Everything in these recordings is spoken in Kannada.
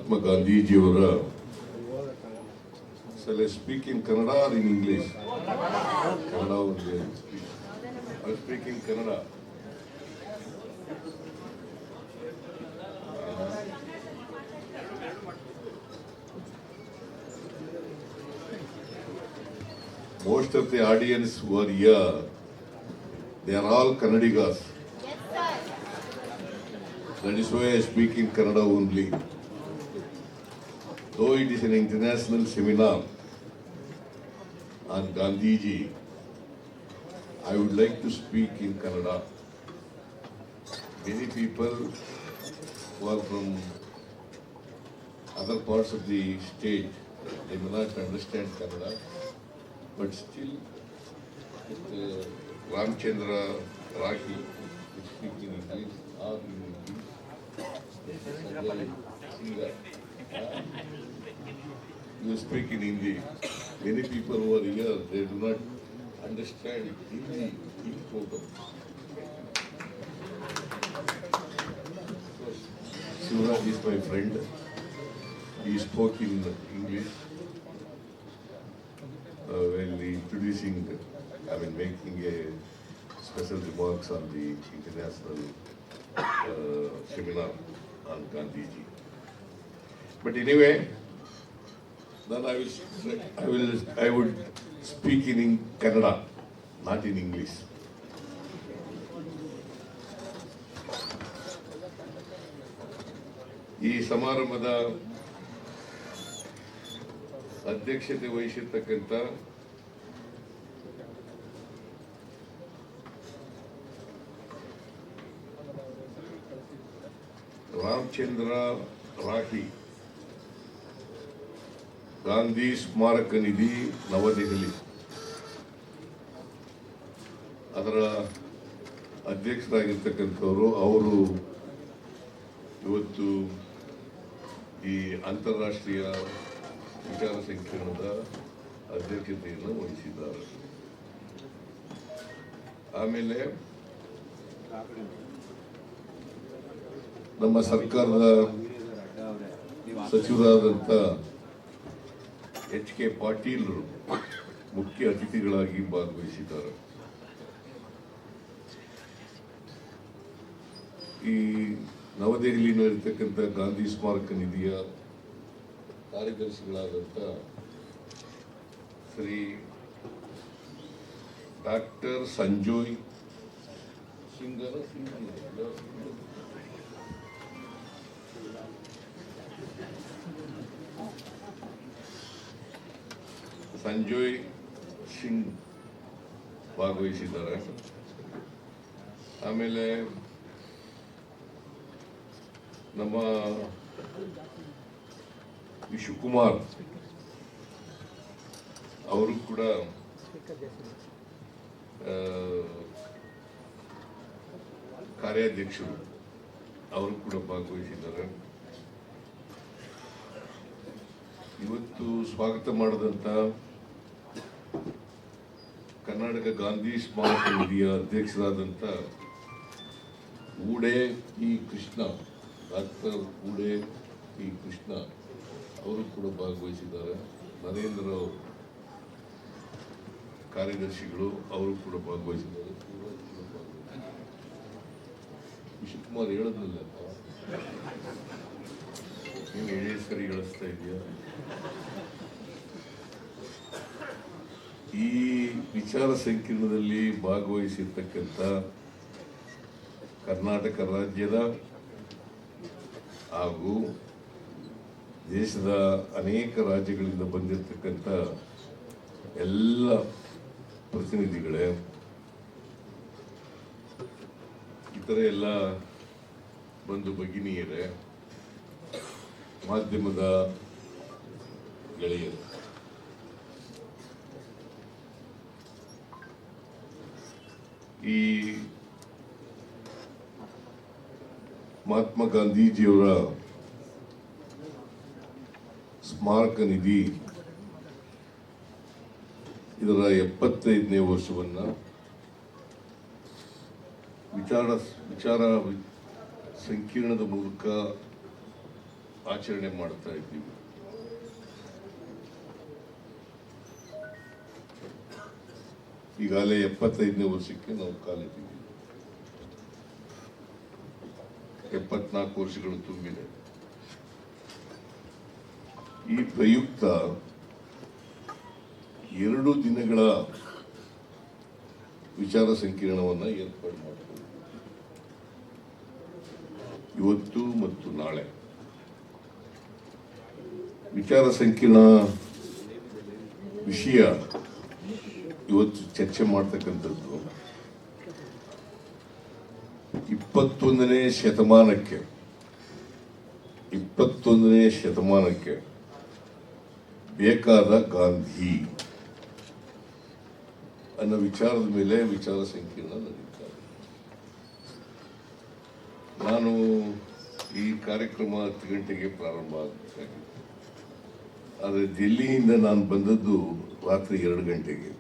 ಮಹಾತ್ಮ ಗಾಂಧೀಜಿಯವರ shall I speak in Kannada or in English? Kannada only. I speak in Kannada. Most of the audience who are here, they are all Kannadigas. That is why I speak in Kannada only. Though it is an international seminar on Gandhiji, I would like to speak in Kannada. Many people who are from other parts of the state, they may not understand Kannada, but still, with Ramchandra Rakhi, we speak in English or in English. You speak in Hindi. Many people who are here, they do not understand Hindi in total. Shivraj is my friend. He spoke in English while introducing, making a special remarks on the international seminar on Gandhiji. But anyway, then I would speak in Kannada, not in English. ಈ ಸಮಾರಂಭದ ಅಧ್ಯಕ್ಷತೆ ವಹಿಸಿರ್ತಕ್ಕಂಥ ರಾಮಚಂದ್ರ ರಾಠಿ, ಗಾಂಧಿ ಸ್ಮಾರಕ ನಿಧಿ, ನವದೆಹಲಿ, ಅದರ ಅಧ್ಯಕ್ಷರಾಗಿರ್ತಕ್ಕಂಥವರು. ಅವರು ಇವತ್ತು ಈ ಅಂತಾರಾಷ್ಟ್ರೀಯ ವಿಚಾರ ಸಂಕಿರಣದ ಅಧ್ಯಕ್ಷತೆಯನ್ನು ವಹಿಸಿದ್ದಾರೆ. ಆಮೇಲೆ ನಮ್ಮ ಸರ್ಕಾರದ ಸಚಿವರಾದಂಥ ಎಚ್ ಕೆ ಪಾಟೀಲ್ರು ಮುಖ್ಯ ಅತಿಥಿಗಳಾಗಿ ಭಾಗವಹಿಸಿದ್ದಾರೆ. ಈ ನವದೆಹಲಿಯಲ್ಲಿರ್ತಕ್ಕಂಥ ಗಾಂಧಿ ಸ್ಮಾರಕ ನಿಧಿಯ ಕಾರ್ಯದರ್ಶಿಗಳಾದಂಥ ಶ್ರೀ ಡಾಕ್ಟರ್ ಸಂಜಯ್ ಸಿಂಗ್ ಭಾಗವಹಿಸಿದ್ದಾರೆ. ಆಮೇಲೆ ನಮ್ಮ ವಿಶ್ವಕುಮಾರ್ ಅವರು ಕೂಡ ಕಾರ್ಯಾಧ್ಯಕ್ಷರು, ಅವರು ಕೂಡ ಭಾಗವಹಿಸಿದ್ದಾರೆ. ಇವತ್ತು ಸ್ವಾಗತ ಮಾಡಿದಂಥ ಕರ್ನಾಟಕ ಗಾಂಧಿ ಸ್ಮಾರಕ ನಿಧಿಯ ಅಧ್ಯಕ್ಷರಾದಂಥ Wooday P Krishna, doctor Wooday P Krishna ಅವರು ಕೂಡ ಭಾಗವಹಿಸಿದ್ದಾರೆ. ನರೇಂದ್ರ ಕಾರ್ಯದರ್ಶಿಗಳು ಅವರು ಕೂಡ ಭಾಗವಹಿಸಿದ್ದಾರೆ. ವಿಶ್ವಕುಮಾರ್ ಹೇಳೋದಿಲ್ಲ, ನೀವು ಹೇಳಿ ಸರಿ ಹೇಳಿಸ್ತಾ ಇದೆಯಾ? ಈ ವಿಚಾರ ಸಂಕಿರಣದಲ್ಲಿ ಭಾಗವಹಿಸಿರ್ತಕ್ಕಂಥ ಕರ್ನಾಟಕ ರಾಜ್ಯದ ಹಾಗೂ ದೇಶದ ಅನೇಕ ರಾಜ್ಯಗಳಿಂದ ಬಂದಿರತಕ್ಕಂಥ ಎಲ್ಲ ಪ್ರತಿನಿಧಿಗಳೇ, ಇತರ ಎಲ್ಲ ಬಂಧು ಭಗಿನಿಯರೇ, ಮಾಧ್ಯಮದ ಗೆಳೆಯರು, ಈ ಮಹಾತ್ಮ ಗಾಂಧೀಜಿಯವರ ಸ್ಮಾರಕ ನಿಧಿ ಇದರ 75ನೇ ವರ್ಷವನ್ನು ವಿಚಾರ ಸಂಕಿರಣದ ಮೂಲಕ ಆಚರಣೆ ಮಾಡ್ತಾ ಇದ್ದೀವಿ. ಈಗಾಗಲೇ 75ನೇ ವರ್ಷಕ್ಕೆ ನಾವು ಕಾಲಿಟ್ಟಿದ್ದೀವಿ. 74 ವರ್ಷಗಳು ತುಂಬಿದೆ. ಈ ಪ್ರಯುಕ್ತ 2 ದಿನಗಳ ವಿಚಾರ ಸಂಕಿರಣವನ್ನು ಏರ್ಪಾಡು ಮಾಡಿಕೊಳ್ಳಿ. ಇವತ್ತು ಮತ್ತು ನಾಳೆ ವಿಚಾರ ಸಂಕಿರಣ ವಿಷಯ ಇವತ್ತು ಚರ್ಚೆ ಮಾಡ್ತಕ್ಕಂಥದ್ದು 21ನೇ ಶತಮಾನಕ್ಕೆ ಬೇಕಾದ ಗಾಂಧಿ ಅನ್ನೋ ವಿಚಾರದ ಮೇಲೆ ವಿಚಾರ ಸಂಕಿರಣ ನಡೀತಾರೆ. ನಾನು ಈ ಕಾರ್ಯಕ್ರಮ 10 ಗಂಟೆಗೆ ಪ್ರಾರಂಭ ಆಗಬೇಕಾಗಿತ್ತು. ಆದರೆ ದಿಲ್ಲಿಯಿಂದ ನಾನು ಬಂದದ್ದು ರಾತ್ರಿ 2 ಗಂಟೆಗೆ.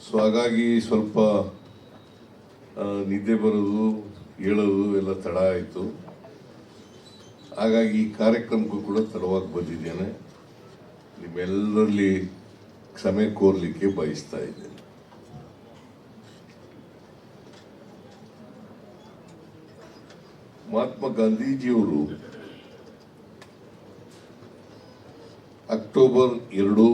ಸೊ ಹಾಗಾಗಿ ಸ್ವಲ್ಪ ನಿದ್ದೆ ಬರೋದು ಹೇಳೋದು ಎಲ್ಲ ತಡ ಆಯಿತು. ಹಾಗಾಗಿ ಈ ಕಾರ್ಯಕ್ರಮಕ್ಕೂ ಕೂಡ ತಡವಾಗಿ ಬಂದಿದ್ದೇನೆ. ನಿಮ್ಮೆಲ್ಲರಲ್ಲಿ ಕ್ಷಮೆ ಕೋರ್ಲಿಕ್ಕೆ ಬಯಸ್ತಾ ಇದ್ದೇನೆ. ಮಹಾತ್ಮ ಗಾಂಧೀಜಿಯವರು ಅಕ್ಟೋಬರ್ 2,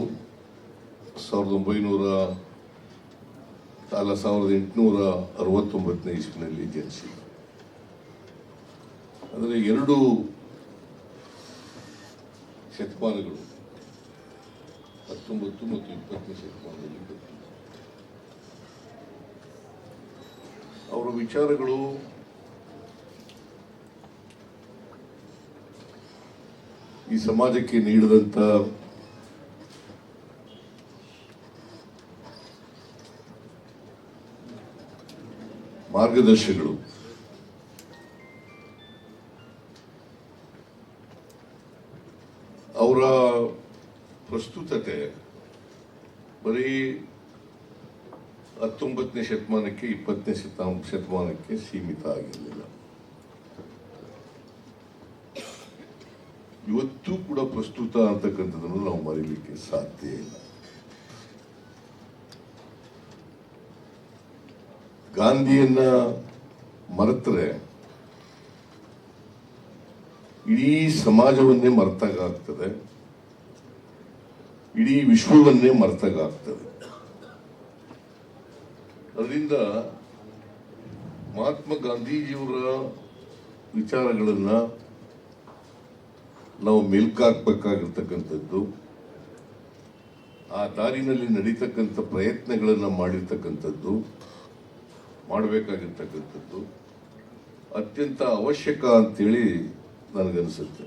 1869ನೇ ಇಸ್ವಿನಲ್ಲಿ ಜನಿಸಿದರು. ಅಂದರೆ 2 ಶತಮಾನಗಳು 19 ಮತ್ತು 20ನೇ ಶತಮಾನದಲ್ಲಿ ಬರ್ತಿದೆ. ಅವರ ವಿಚಾರಗಳು ಈ ಸಮಾಜಕ್ಕೆ ನೀಡಿದಂಥ ಮಾರ್ಗದರ್ಶಗಳು ಅವರ ಪ್ರಸ್ತುತತೆ ಬರೀ 19ನೇ ಶತಮಾನಕ್ಕೆ 20ನೇ ಶತಮಾನಕ್ಕೆ ಸೀಮಿತ ಆಗಿರಲಿಲ್ಲ. ಇವತ್ತು ಕೂಡ ಪ್ರಸ್ತುತ ಅಂತಕ್ಕಂಥದ್ದನ್ನು ನಾವು ಮರೀಲಿಕ್ಕೆ ಸಾಧ್ಯ ಇಲ್ಲ. ಗಾಂಧಿಯನ್ನ ಮರೆತರೆ ಇಡೀ ಸಮಾಜವನ್ನೇ ಮರೆತಾಗ್ತದೆ, ಇಡೀ ವಿಶ್ವವನ್ನೇ ಮರೆತಾಗ್ತದೆ. ಅದರಿಂದ ಮಹಾತ್ಮ ಗಾಂಧೀಜಿಯವರ ವಿಚಾರಗಳನ್ನ ನಾವು ಮೆಲ್ಕಾಕ್ಬೇಕಾಗಿರ್ತಕ್ಕಂಥದ್ದು, ಆ ದಾರಿನಲ್ಲಿ ನಡೀತಕ್ಕಂಥ ಪ್ರಯತ್ನಗಳನ್ನು ಮಾಡಬೇಕಾಗಿರ್ತಕ್ಕಂಥದ್ದು ಅತ್ಯಂತ ಅವಶ್ಯಕ ಅಂತೇಳಿ ನನಗನ್ಸುತ್ತೆ.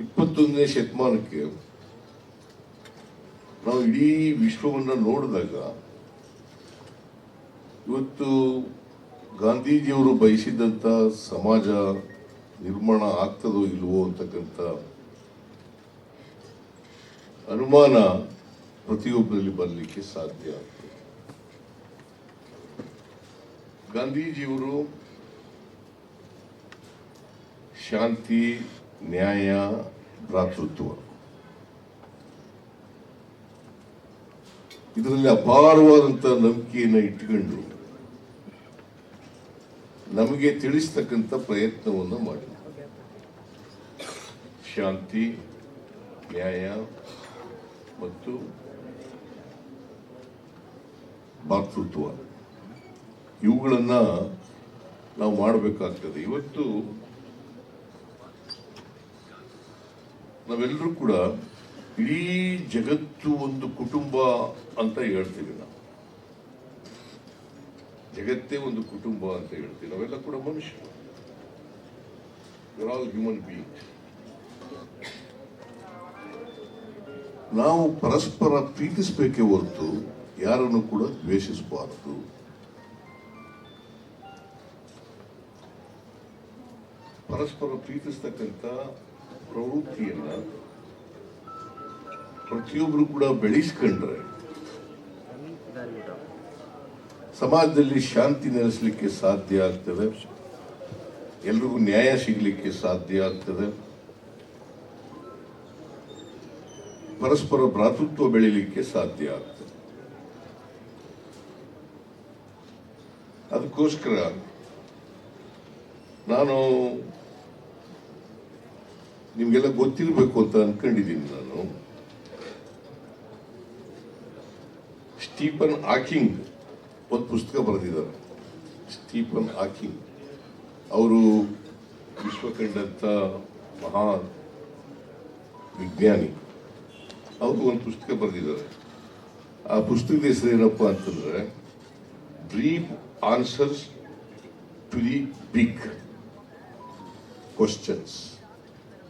21ನೇ ಶತಮಾನಕ್ಕೆ ನಾವು ಇಡೀ ವಿಶ್ವವನ್ನು ನೋಡಿದಾಗ ಇವತ್ತು ಗಾಂಧೀಜಿಯವರು ಬಯಸಿದಂಥ ಸಮಾಜ ನಿರ್ಮಾಣ ಆಗ್ತದೋ ಇಲ್ವೋ ಅಂತಕ್ಕಂಥ ಅನುಮಾನ ಪ್ರತಿಯೊಬ್ಬರಲ್ಲಿ ಬರಲಿಕ್ಕೆ ಸಾಧ್ಯ ಆಗ್ತದೆ. ಗಾಂಧೀಜಿಯವರು ಶಾಂತಿ, ನ್ಯಾಯ, ಭ್ರಾತೃತ್ವ ಇದರಲ್ಲಿ ಅಪಾರವಾದಂಥ ನಂಬಿಕೆಯನ್ನು ಇಟ್ಟುಕೊಂಡು ನಮಗೆ ತಿಳಿಸ್ತಕ್ಕಂಥ ಪ್ರಯತ್ನವನ್ನು ಮಾಡಿ ಶಾಂತಿ, ನ್ಯಾಯ ಮತ್ತು ಭ್ರಾತೃತ್ವ ಇವುಗಳನ್ನ ನಾವು ಮಾಡಬೇಕಾಗ್ತದೆ. ಇವತ್ತು ನಾವೆಲ್ಲರೂ ಕೂಡ ಇಡೀ ಜಗತ್ತು ಒಂದು ಕುಟುಂಬ ಅಂತ ಹೇಳ್ತೀವಿ. ನಾವು ಜಗತ್ತೇ ಒಂದು ಕುಟುಂಬ ಅಂತ ಹೇಳ್ತೀವಿ. ನಾವೆಲ್ಲ ಕೂಡ ಮನುಷ್ಯರು, ಆಲ್ ಹ್ಯೂಮನ್ ಬೀಯಿಂಗ್ಸ್. ನಾವು ಪರಸ್ಪರ ಪ್ರೀತಿಸಬೇಕೇ ಹೊರತು ಯಾರನ್ನು ಕೂಡ ದ್ವೇಷಿಸಬಾರದು. ಪರಸ್ಪರ ಪ್ರೀತಿಸ್ತಕ್ಕಂಥ ಪ್ರವೃತ್ತಿಯನ್ನ ಪ್ರತಿಯೊಬ್ಬರು ಕೂಡ ಬೆಳೆಸ್ಕೊಂಡ್ರೆ ಸಮಾಜದಲ್ಲಿ ಶಾಂತಿ ನೆಲೆಸಲಿಕ್ಕೆ ಸಾಧ್ಯ ಆಗ್ತದೆ. ಎಲ್ರಿಗೂ ನ್ಯಾಯ ಸಿಗಲಿಕ್ಕೆ ಸಾಧ್ಯ ಆಗ್ತದೆ, ಪರಸ್ಪರ ಭ್ರಾತೃತ್ವ ಬೆಳೀಲಿಕ್ಕೆ ಸಾಧ್ಯ ಆಗ್ತದೆ. ಅದಕ್ಕೋಸ್ಕರ ನಾನು ನಿಮ್ಗೆಲ್ಲ ಗೊತ್ತಿರಬೇಕು ಅಂತ ಅನ್ಕೊಂಡಿದ್ದೀನಿ. ನಾನು ಸ್ಟೀಫನ್ ಹಾಕಿಂಗ್ ಒಂದು ಪುಸ್ತಕ ಬರೆದಿದ್ದಾರೆ. ಸ್ಟೀಫನ್ ಹಾಕಿಂಗ್ ಅವರು ವಿಶ್ವ ಕಂಡಂತ ಮಹಾ ವಿಜ್ಞಾನಿ. ಅವರು ಒಂದು ಪುಸ್ತಕ ಬರೆದಿದ್ದಾರೆ. ಆ ಪುಸ್ತಕದ ಹೆಸರು ಏನಪ್ಪಾ ಅಂತಂದ್ರೆ brief answers to the big questions.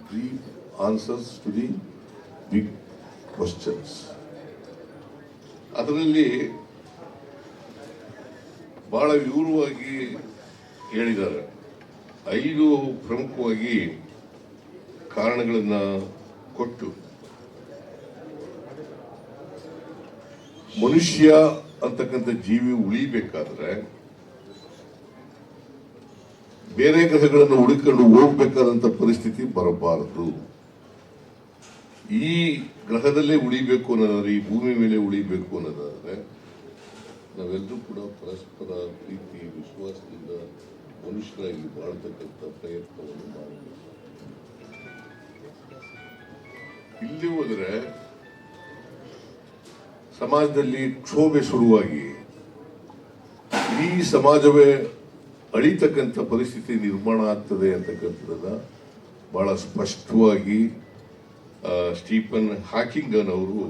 Brief answers to the big questions. ಅದರಲ್ಲಿ ಬಹಳ ವಿವರವಾಗಿ ಹೇಳಿದ್ದಾರೆ. 5 ಪ್ರಮುಖವಾಗಿ ಕಾರಣಗಳನ್ನ ಕೊಟ್ಟು ಮನುಷ್ಯ ಅಂತಕ್ಕಂಥ ಜೀವಿ ಉಳಿಬೇಕಾದ್ರೆ ಬೇರೆ ಗ್ರಹಗಳನ್ನು ಹುಡುಕೊಂಡು ಹೋಗ್ಬೇಕಾದಂತ ಪರಿಸ್ಥಿತಿ ಬರಬಾರದು. ಈ ಗ್ರಹದಲ್ಲೇ ಉಳಿಬೇಕು ಅನ್ನೋದಾದ್ರೆ, ಈ ಭೂಮಿ ಮೇಲೆ ಉಳಿಬೇಕು ಅನ್ನೋದಾದ್ರೆ ನಾವೆಲ್ಲರೂ ಕೂಡ ಪರಸ್ಪರ ಪ್ರೀತಿ ವಿಶ್ವಾಸದಿಂದ ಮನುಷ್ಯರಾಗಿ ಬಾಳ್ತಕ್ಕಂಥ ಪ್ರಯತ್ನವನ್ನು ಮಾಡಬೇಕು. ಇಲ್ಲಿ ಹೋದ್ರೆ ಸಮಾಜದಲ್ಲಿ ಕ್ಷೋಭೆ ಶುರುವಾಗಿ ಇಡೀ ಸಮಾಜವೇ ಅಳಿತಕ್ಕಂಥ ಪರಿಸ್ಥಿತಿ ನಿರ್ಮಾಣ ಆಗ್ತದೆ ಅಂತಕ್ಕಂಥದ್ದನ್ನ ಬಹಳ ಸ್ಪಷ್ಟವಾಗಿ ಸ್ಟೀಫನ್ ಹಾಕಿಂಗ್ ಅವರು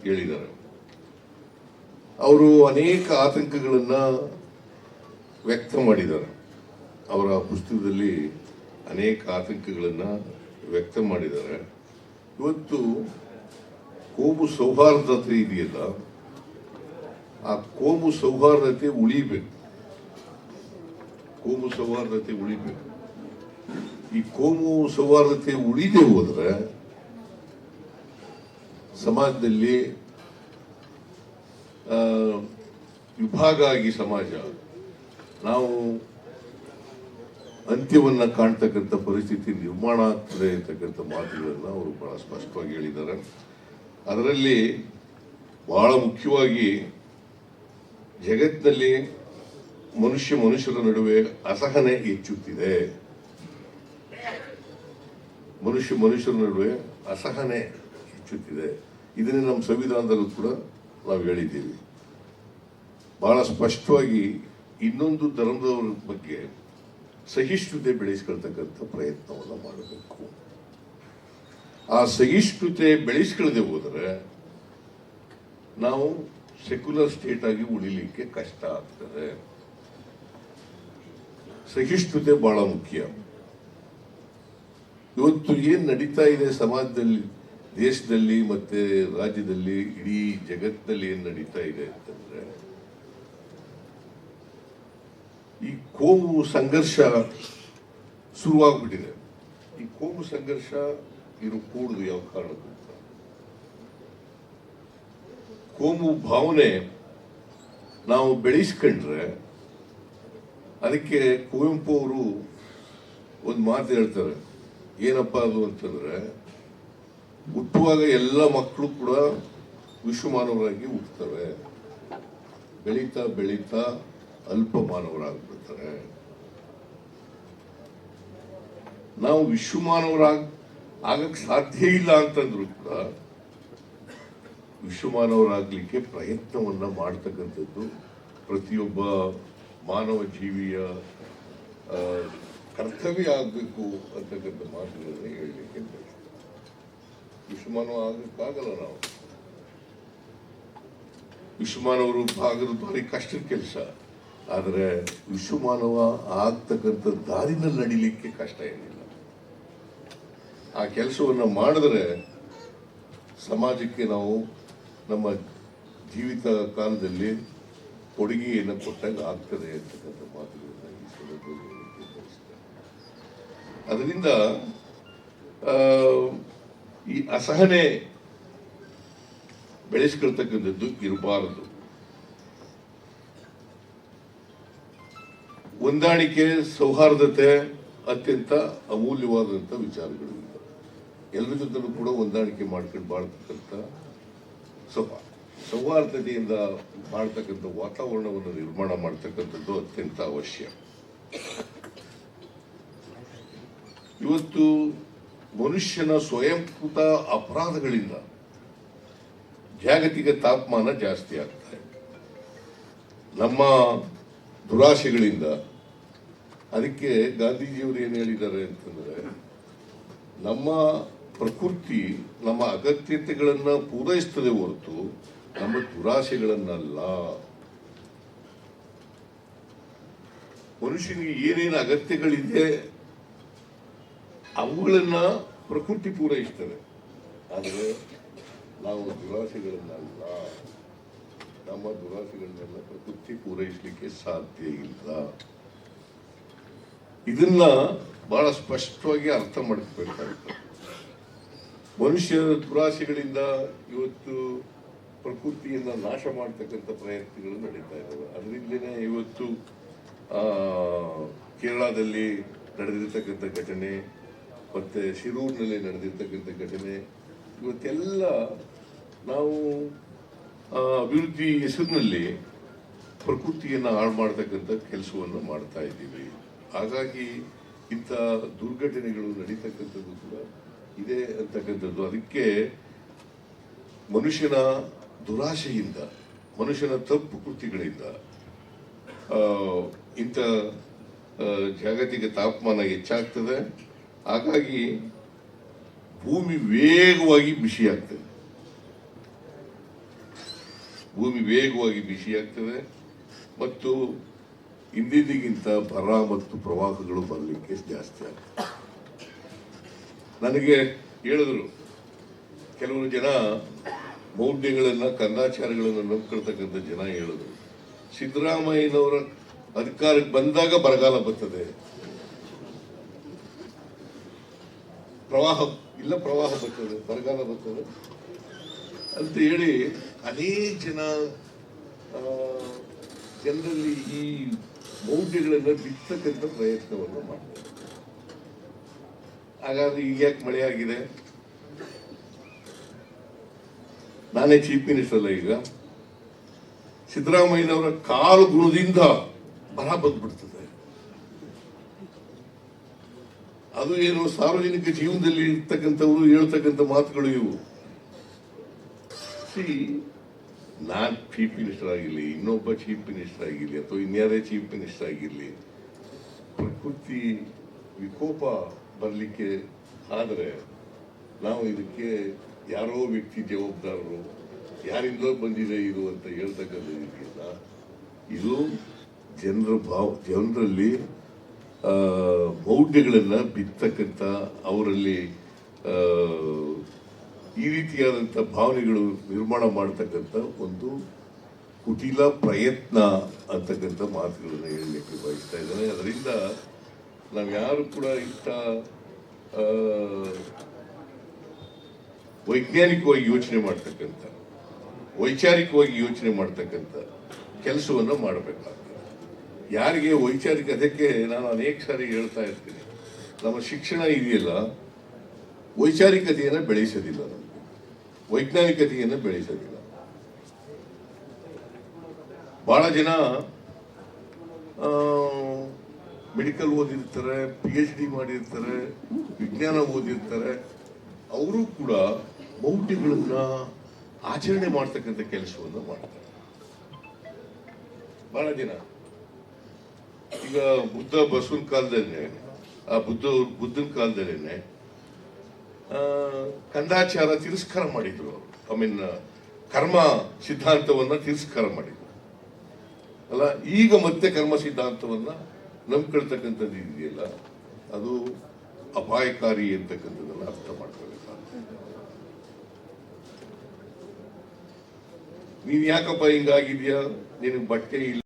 ಹೇಳಿದ್ದಾರೆ. ಅವರು ಅನೇಕ ಆತಂಕಗಳನ್ನ ವ್ಯಕ್ತ ಮಾಡಿದ್ದಾರೆ. ಅವರ ಪುಸ್ತಕದಲ್ಲಿ ಅನೇಕ ಆತಂಕಗಳನ್ನ ವ್ಯಕ್ತ ಮಾಡಿದ್ದಾರೆ. ಇವತ್ತು ಕೋಮು ಸೌಹಾರ್ದತೆ ಇದೆಯಲ್ಲ, ಆ ಕೋಮು ಸೌಹಾರ್ದತೆ ಉಳಿಬೇಕು. ಕೋಮು ಸೌಹಾರ್ದತೆ ಉಳಿಬೇಕು. ಈ ಕೋಮು ಸೌಹಾರ್ದತೆ ಉಳಿದೇ ಹೋದ್ರೆ ಸಮಾಜದಲ್ಲಿ ವಿಭಾಗ ಆಗಿ ಸಮಾಜ ನಾವು ಅಂತ್ಯವನ್ನ ಕಾಣ್ತಕ್ಕಂಥ ಪರಿಸ್ಥಿತಿ ನಿರ್ಮಾಣ ಆಗ್ತದೆ ಅಂತಕ್ಕಂಥ ಮಾತುಗಳನ್ನ ಅವರು ಬಹಳ ಸ್ಪಷ್ಟವಾಗಿ ಹೇಳಿದ್ದಾರೆ. ಅದರಲ್ಲಿ ಬಹಳ ಮುಖ್ಯವಾಗಿ ಜಗತ್ತಿನಲ್ಲಿ ಮನುಷ್ಯರ ನಡುವೆ ಅಸಹನೆ ಹೆಚ್ಚುತ್ತಿದೆ. ಮನುಷ್ಯರ ನಡುವೆ ಅಸಹನೆ ಹೆಚ್ಚುತ್ತಿದೆ. ಇದನ್ನೇ ನಮ್ಮ ಸಂವಿಧಾನದಲ್ಲೂ ಕೂಡ ನಾವು ಹೇಳಿದ್ದೀವಿ. ಬಹಳ ಸ್ಪಷ್ಟವಾಗಿ ಇನ್ನೊಂದು ಧರ್ಮದವರ ಬಗ್ಗೆ ಸಹಿಷ್ಣುತೆ ಬೆಳೆಸ್ಕೊಳ್ತಕ್ಕಂಥ ಪ್ರಯತ್ನವನ್ನು ಮಾಡಬೇಕು. ಆ ಸಹಿಷ್ಣುತೆ ಬೆಳೆಸ್ಕೊಳ್ಳದೆ ಹೋದರೆ ನಾವು ಸೆಕ್ಯುಲರ್ ಸ್ಟೇಟ್ ಆಗಿ ಉಳಿಲಿಕ್ಕೆ ಕಷ್ಟ ಆಗ್ತದೆ. ಸಹಿಷ್ಣುತೆ ಬಹಳ ಮುಖ್ಯ. ಇವತ್ತು ಏನ್ ನಡೀತಾ ಇದೆ ಸಮಾಜದಲ್ಲಿ, ದೇಶದಲ್ಲಿ ಮತ್ತೆ ರಾಜ್ಯದಲ್ಲಿ, ಇಡೀ ಜಗತ್ತಿನಲ್ಲಿ ಏನ್ ನಡೀತಾ ಇದೆ ಅಂತಂದ್ರೆ ಈ ಕೋಮು ಸಂಘರ್ಷ ಶುರುವಾಗ್ಬಿಟ್ಟಿದೆ. ಈ ಕೋಮು ಸಂಘರ್ಷ ಕೂಡುದು ಯಾವ ಕಾರಣಕ್ಕೂ. ಕೋಮು ಭಾವನೆ ನಾವು ಬೆಳೆಸ್ಕೊಂಡ್ರೆ, ಅದಕ್ಕೆ ಕುವೆಂಪು ಅವರು ಒಂದು ಮಾತು ಹೇಳ್ತಾರೆ. ಏನಪ್ಪಾ ಅದು ಅಂತಂದ್ರೆ, ಹುಟ್ಟುವಾಗ ಎಲ್ಲ ಮಕ್ಕಳು ಕೂಡ ವಿಶ್ವಮಾನವರಾಗಿ ಹುಟ್ಟುತ್ತವೆ, ಬೆಳೀತಾ ಬೆಳೀತಾ ಅಲ್ಪ ಮಾನವರಾಗ್ಬಿಡ್ತಾರೆ. ನಾವು ಆಗಕ್ ಸಾಧ್ಯ ಇಲ್ಲ ಅಂತಂದ್ರು ಕೂಡ ವಿಶ್ವಮಾನವರಾಗ್ಲಿಕ್ಕೆ ಪ್ರಯತ್ನವನ್ನ ಮಾಡ್ತಕ್ಕಂಥದ್ದು ಪ್ರತಿಯೊಬ್ಬ ಮಾನವ ಜೀವಿಯ ಕರ್ತವ್ಯ ಆಗ್ಬೇಕು ಅಂತಕ್ಕಂಥ ಮಾತುಗಳನ್ನ ಹೇಳಲಿಕ್ಕೆ ವಿಶ್ವಮಾನವ ಆಗಕ್ಕಾಗಲ್ಲ. ನಾವು ವಿಶ್ವಮಾನವರು ಆಗದು ಭಾರಿ ಕಷ್ಟದ ಕೆಲಸ. ಆದರೆ ವಿಶ್ವಮಾನವ ಆಗ್ತಕ್ಕಂಥ ದಾರಿನಲ್ಲಿ ನಡಿಲಿಕ್ಕೆ ಕಷ್ಟ ಏನಿಲ್ಲ. ಆ ಕೆಲಸವನ್ನ ಮಾಡಿದ್ರೆ ಸಮಾಜಕ್ಕೆ ನಾವು ನಮ್ಮ ಜೀವಿತ ಕಾಲದಲ್ಲಿ ಕೊಡುಗೆಯನ್ನು ಕೊಟ್ಟಾಗ ಆಗ್ತದೆ ಅಂತಕ್ಕಂಥ ಮಾತುಗಳನ್ನ ಈ ಸಂದರ್ಭದಲ್ಲಿ ಬಯಸ್ತೇನೆ. ಅದರಿಂದ ಈ ಅಸಹನೆ ಬೆಳೆಸ್ಕೊಳ್ತಕ್ಕಂಥದ್ದು ಇರಬಾರದು. ಹೊಂದಾಣಿಕೆ, ಸೌಹಾರ್ದತೆ ಅತ್ಯಂತ ಅಮೂಲ್ಯವಾದಂಥ ವಿಚಾರಗಳು. ಎಲ್ಲರ ಜೊತೆಲೂ ಕೂಡ ಹೊಂದಾಣಿಕೆ ಮಾಡ್ಕೊಂಡು ಬಾಳ್ತಕ್ಕಂಥ ಸೌಹಾರ್ದತೆಯಿಂದ ಮಾಡ್ತಕ್ಕಂಥ ವಾತಾವರಣವನ್ನು ನಿರ್ಮಾಣ ಮಾಡ್ತಕ್ಕಂಥದ್ದು ಅತ್ಯಂತ ಅವಶ್ಯ. ಇವತ್ತು ಮನುಷ್ಯನ ಸ್ವಯಂಕೃತ ಅಪರಾಧಗಳಿಂದ ಜಾಗತಿಕ ತಾಪಮಾನ ಜಾಸ್ತಿ ಆಗ್ತಾ ಇದೆ. ನಮ್ಮ ದುರಾಶೆಗಳಿಂದ. ಅದಕ್ಕೆ ಗಾಂಧೀಜಿಯವರು ಏನು ಹೇಳಿದ್ದಾರೆ ಅಂತಂದ್ರೆ, ನಮ್ಮ ಪ್ರಕೃತಿ ನಮ್ಮ ಅಗತ್ಯತೆಗಳನ್ನ ಪೂರೈಸ್ತದೆ ಹೊರತು ನಮ್ಮ ದುರಾಶೆಗಳನ್ನಲ್ಲ. ಮನುಷ್ಯನಿಗೆ ಏನೇನು ಅಗತ್ಯಗಳಿದೆ ಅವುಗಳನ್ನ ಪ್ರಕೃತಿ ಪೂರೈಸ್ತದೆ, ಆದರೆ ನಾವು ದುರಾಸೆಗಳನ್ನಲ್ಲ, ನಮ್ಮ ದುರಾಸೆಗಳನ್ನೆಲ್ಲ ಪ್ರಕೃತಿ ಪೂರೈಸಲಿಕ್ಕೆ ಸಾಧ್ಯ ಇಲ್ಲ. ಇದನ್ನ ಬಹಳ ಸ್ಪಷ್ಟವಾಗಿ ಅರ್ಥ ಮಾಡ್ಕೋಬೇಕಾಗುತ್ತೆ. ಮನುಷ್ಯ ದುರಾಸೆಗಳಿಂದ ಇವತ್ತು ಪ್ರಕೃತಿಯನ್ನ ನಾಶ ಮಾಡ್ತಕ್ಕಂಥ ಪ್ರಯತ್ನಗಳು ನಡೀತಾ ಇದ್ದಾವೆ. ಅದರಿಂದಲೇ ಇವತ್ತು ಕೇರಳದಲ್ಲಿ ನಡೆದಿರ್ತಕ್ಕಂಥ ಘಟನೆ, ಮತ್ತೆ ಶಿರೂರಿನಲ್ಲಿ ನಡೆದಿರ್ತಕ್ಕಂಥ ಘಟನೆ, ಇವತ್ತೆಲ್ಲ ನಾವು ಅಭಿವೃದ್ಧಿ ಹೆಸರಿನಲ್ಲಿ ಪ್ರಕೃತಿಯನ್ನು ಹಾಳು ಮಾಡ್ತಕ್ಕಂಥ ಕೆಲಸವನ್ನು ಮಾಡ್ತಾ ಇದ್ದೀವಿ. ಹಾಗಾಗಿ ಇಂಥ ದುರ್ಘಟನೆಗಳು ನಡೀತಕ್ಕಂಥದ್ದು ಕೂಡ ಇದೆ ಅಂತಕ್ಕಂಥದ್ದು. ಅದಕ್ಕೆ ಮನುಷ್ಯನ ದುರಾಶೆಯಿಂದ, ಮನುಷ್ಯನ ತಪ್ಪು ಕೃತಿಗಳಿಂದ ಇಂಥ ಜಾಗತಿಕ ತಾಪಮಾನ ಹೆಚ್ಚಾಗ್ತದೆ. ಹಾಗಾಗಿ ಭೂಮಿ ವೇಗವಾಗಿ ಬಿಸಿಯಾಗ್ತದೆ. ಭೂಮಿ ವೇಗವಾಗಿ ಬಿಸಿಯಾಗ್ತದೆ ಮತ್ತು ಹಿಂದಿಗಿಂತ ಬರ ಮತ್ತು ಪ್ರವಾಹಗಳು ಬರಲಿಕ್ಕೆ ಜಾಸ್ತಿ ಆಗ್ತದೆ. ನನಗೆ ಹೇಳಿದ್ರು ಕೆಲವರು ಜನ, ಮೌಢ್ಯಗಳನ್ನ ಕಂದಾಚಾರಗಳನ್ನು ನಂಬ್ಕೊಳ್ತಕ್ಕಂಥ ಜನ ಹೇಳಿದ್ರು, ಸಿದ್ದರಾಮಯ್ಯನವರ ಅಧಿಕಾರಕ್ಕೆ ಬಂದಾಗ ಬರಗಾಲ ಬರ್ತದೆ, ಪ್ರವಾಹ ಬರ್ತದೆ, ಬರಗಾಲ ಬರ್ತದೆ ಅಂತ ಹೇಳಿ ಅನೇಕ ಜನರಲ್ಲಿ ಈ ಮೌಢ್ಯಗಳನ್ನು ಬಿತ್ತಕ್ಕಂಥ ಪ್ರಯತ್ನವನ್ನು ಮಾಡ್ತಾರೆ. ಹಾಗಾದ್ರೆ ಈಗ ಯಾಕೆ ಮಳೆ ಆಗಿದೆ? ನಾನೇ ಚೀಫ್ ಮಿನಿಸ್ಟರ್ ಅಲ್ಲ, ಈಗ ಸಿದ್ದರಾಮಯ್ಯನವರ ಕಾಲು ಗುಣದಿಂದ ಬರ ಬಂದ್ಬಿಡ್ತದೆ. ಅದು ಏನು ಸಾರ್ವಜನಿಕ ಜೀವನದಲ್ಲಿ ಇರ್ತಕ್ಕಂಥವ್ರು ಹೇಳ್ತಕ್ಕಂಥ ಮಾತುಗಳು ಇವು. ನಾನ್ ಚೀಫ್ ಮಿನಿಸ್ಟರ್ ಆಗಿರ್ಲಿ, ಇನ್ನೊಬ್ಬ ಚೀಫ್ ಮಿನಿಸ್ಟರ್ ಆಗಿರ್ಲಿ, ಅಥವಾ ಇನ್ಯಾರೇ ಚೀಫ್ ಮಿನಿಸ್ಟರ್ ಆಗಿರ್ಲಿ, ಪ್ರಕೃತಿ ವಿಕೋಪ ಬರಲಿಕ್ಕೆ ಆದರೆ ನಾವು ಇದಕ್ಕೆ ಯಾರೋ ವ್ಯಕ್ತಿ ಜವಾಬ್ದಾರರು, ಯಾರಿಂದಲೋ ಬಂದಿದೆ ಇದು ಅಂತ ಹೇಳ್ತಕ್ಕಂಥದ್ದಿಲ್ಲ. ಇದು ಜನರಲ್ಲಿ ಮೌಢ್ಯಗಳನ್ನ ಬಿತ್ತಕ್ಕಂಥ, ಅವರಲ್ಲಿ ಈ ರೀತಿಯಾದಂಥ ಭಾವನೆಗಳು ನಿರ್ಮಾಣ ಮಾಡತಕ್ಕಂಥ ಒಂದು ಕುಟಿಲ ಪ್ರಯತ್ನ ಅಂತಕ್ಕಂಥ ಮಾತುಗಳನ್ನು ಹೇಳಲಿಕ್ಕೆ ಬಯಸ್ತಾ ಇದ್ದಾನೆ. ಅದರಿಂದ ನಾವು ಯಾರು ಕೂಡ ಇಂಥ ವೈಜ್ಞಾನಿಕವಾಗಿ ಯೋಚನೆ ಮಾಡ್ತಕ್ಕಂಥ, ವೈಚಾರಿಕವಾಗಿ ಯೋಚನೆ ಮಾಡ್ತಕ್ಕಂಥ ಕೆಲಸವನ್ನು ಮಾಡಬೇಕಾಗ್ತದೆ. ಯಾರಿಗೆ ವೈಚಾರಿಕ, ಅದಕ್ಕೆ ನಾನು ಅನೇಕ ಸಾರಿ ಹೇಳ್ತಾ ಇರ್ತೀನಿ, ನಮ್ಮ ಶಿಕ್ಷಣ ಇದೆಯಲ್ಲ ವೈಚಾರಿಕತೆಯನ್ನು ಬೆಳೆಸೋದಿಲ್ಲ, ನಮಗೆ ವೈಜ್ಞಾನಿಕತೆಯನ್ನು ಬೆಳೆಸೋದಿಲ್ಲ. ಬಹಳ ಜನ ಮೆಡಿಕಲ್ ಓದಿರ್ತಾರೆ, PhD ಮಾಡಿರ್ತಾರೆ, ವಿಜ್ಞಾನ ಓದಿರ್ತಾರೆ, ಅವರು ಕೂಡ ಮೌಢ್ಯಗಳನ್ನ ಆಚರಣೆ ಮಾಡ್ತಕ್ಕಂಥ ಕೆಲಸವನ್ನು ಮಾಡ್ತಾರೆ. ಬಹಳ ಜನ ಈಗ ಬಸವನ ಕಾಲದಲ್ಲೇ, ಆ ಬುದ್ಧನ ಕಾಲದಲ್ಲೇನೆ ಕಂದಾಚಾರ ತಿರಸ್ಕಾರ ಮಾಡಿದ್ರು. ಕರ್ಮ ಸಿದ್ಧಾಂತವನ್ನ ತಿರಸ್ಕಾರ ಮಾಡಿದ್ರು ಅಲ್ಲ. ಈಗ ಮತ್ತೆ ಕರ್ಮ ಸಿದ್ಧಾಂತವನ್ನ ನಂಬ್ಕೊಳ್ತಕ್ಕಂಥದ್ದು ಇದೆಯಲ್ಲ, ಅದು ಅಪಾಯಕಾರಿ ಅಂತಕ್ಕಂಥದ್ದನ್ನ ಅರ್ಥ ಮಾಡ್ಕೊಳ್ಬೇಕಾಗ್ತದೆ. ನೀನ್ ಯಾಕಪ್ಪ ಹಿಂಗಾಗಿದ್ಯಾ, ನಿನಗೆ ಬಟ್ಟೆ ಇಲ್ಲ,